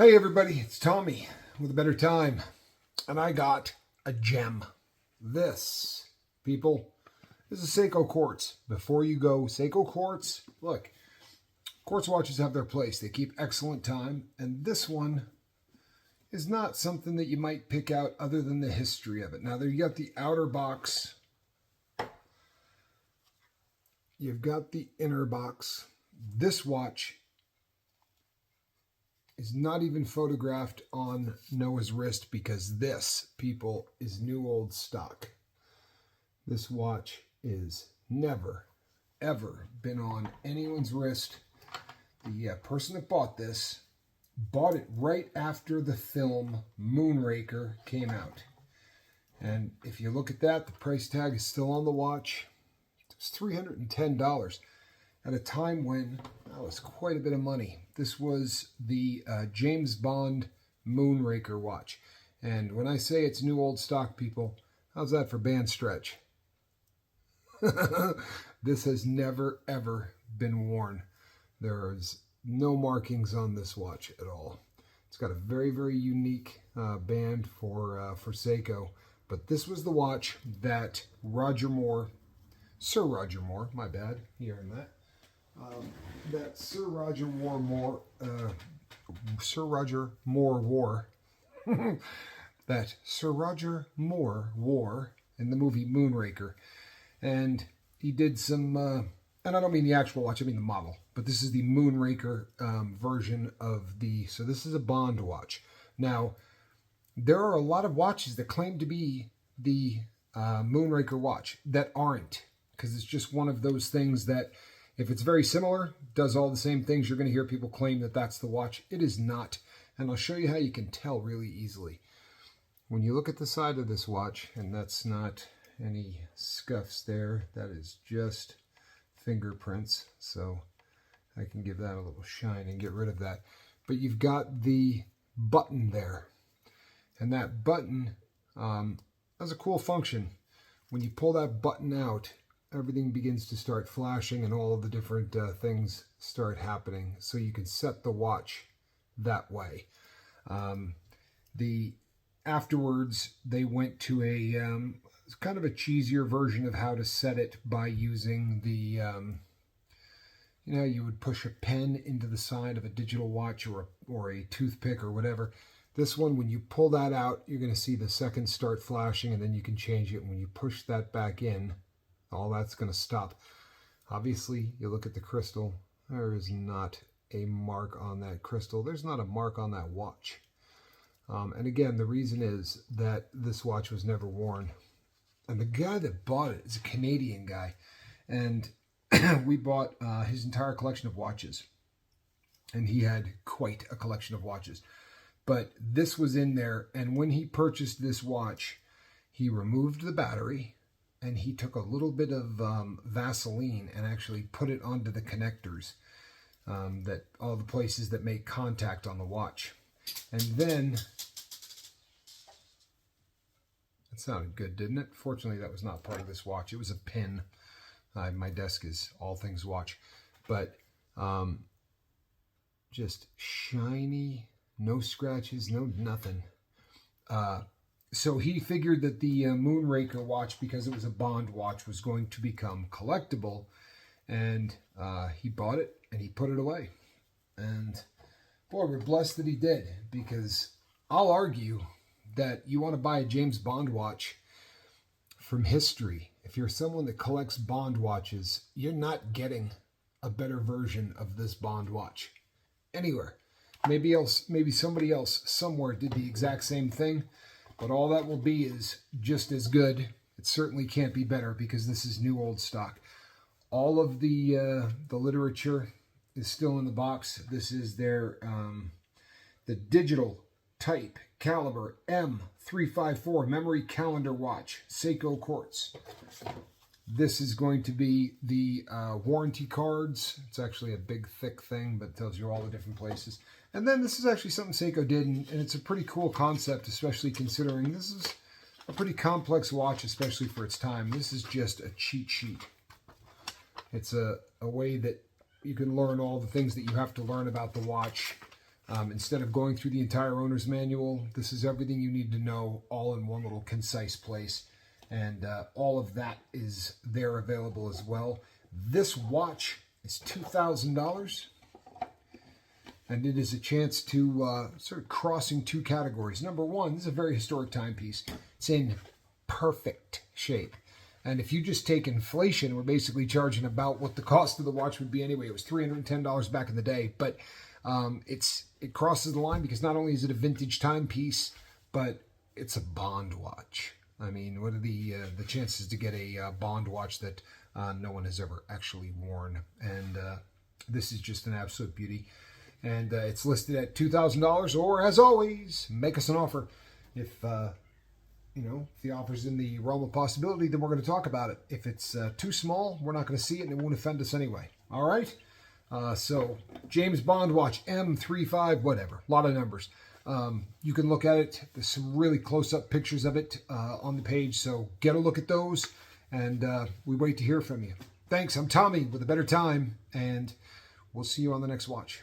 Hey everybody, it's Tommy with a better time, and I got a gem. This, people, is a Seiko Quartz. Before you go, Seiko Quartz, look, quartz watches have their place. They keep excellent time, and this one is not something that you might pick out other than the history of it. Now, there you got the outer box. You've got the inner box. This watch is not even photographed on Noah's wrist because this, people, is new old stock. This watch is never, ever been on anyone's wrist. The person that bought this bought it right after the film Raker came out. And if you look at that, the price tag is still on the watch. It's $310 at a time when that was quite a bit of money. This was the James Bond Raker watch. And when I say it's new old stock, people, how's that for band stretch? This has never, ever been worn. There's no markings on this watch at all. It's got a very, very unique band for Seiko. But this was the watch that Sir Roger Moore, my bad, hearing that. That Sir Roger Moore wore that Sir Roger Moore wore in the movie Raker. And he did some, and I don't mean the actual watch, I mean the model, but this is the Raker version of so this is a Bond watch. Now, there are a lot of watches that claim to be the Raker watch that aren't, because it's just one of those things that if it's very similar, does all the same things, you're going to hear people claim that that's the watch. It is not. And I'll show you how you can tell really easily. When you look at the side of this watch, and that's not any scuffs there, that is just fingerprints. So I can give that a little shine and get rid of that. But you've got the button there. And that button has a cool function. When you pull that button out, everything begins to start flashing and all of the different things start happening. So you can set the watch that way. Afterwards, they went to a kind of a cheesier version of how to set it by using the, you would push a pen into the side of a digital watch or a toothpick or whatever. This one, when you pull that out, you're going to see the seconds start flashing, and then you can change it. When you push that back in, all that's going to stop. Obviously, you look at the crystal. There is not a mark on that crystal. There's not a mark on that watch. And again, the reason is that this watch was never worn. And the guy that bought it is a Canadian guy. And we bought his entire collection of watches. And he had quite a collection of watches. But this was in there. And when he purchased this watch, he removed the battery. And he took a little bit of Vaseline and actually put it onto the connectors, that all the places that make contact on the watch. And then, that sounded good, didn't it? Fortunately, that was not part of this watch. It was a pin. My desk is all things watch. But just shiny, no scratches, no nothing. So he figured that the Raker watch, because it was a Bond watch, was going to become collectible. And he bought it and he put it away. And boy, we're blessed that he did, because I'll argue that you want to buy a James Bond watch from history. If you're someone that collects Bond watches, you're not getting a better version of this Bond watch anywhere. Maybe somebody else somewhere did the exact same thing. But all that will be is just as good. It certainly can't be better because this is new old stock. All of the literature is still in the box. This is their the digital type caliber M354 memory calendar watch, Seiko Quartz. This is going to be the warranty cards. It's actually a big thick thing, but it tells you all the different places. And then this is actually something Seiko did, and it's a pretty cool concept, especially considering this is a pretty complex watch, especially for its time. This is just a cheat sheet. It's a way that you can learn all the things that you have to learn about the watch Instead of going through the entire owner's manual, this is everything you need to know all in one little concise place. And all of that is there available as well. This watch is $2,000. And it is a chance to sort of crossing two categories. Number one, this is a very historic timepiece. It's in perfect shape. And if you just take inflation, we're basically charging about what the cost of the watch would be anyway. It was $310 back in the day. But it crosses the line because not only is it a vintage timepiece, but it's a Bond watch. I mean, what are the chances to get a Bond watch that no one has ever actually worn? And this is just an absolute beauty. And it's listed at $2,000, or as always, make us an offer. If if the offer's in the realm of possibility, then we're going to talk about it. If it's too small, we're not going to see it, and it won't offend us anyway. All right? So James Bond watch, M35, whatever, a lot of numbers. You can look at it. There's some really close-up pictures of it on the page, so get a look at those, and we wait to hear from you. Thanks. I'm Tommy with A Better Time, and we'll see you on the next watch.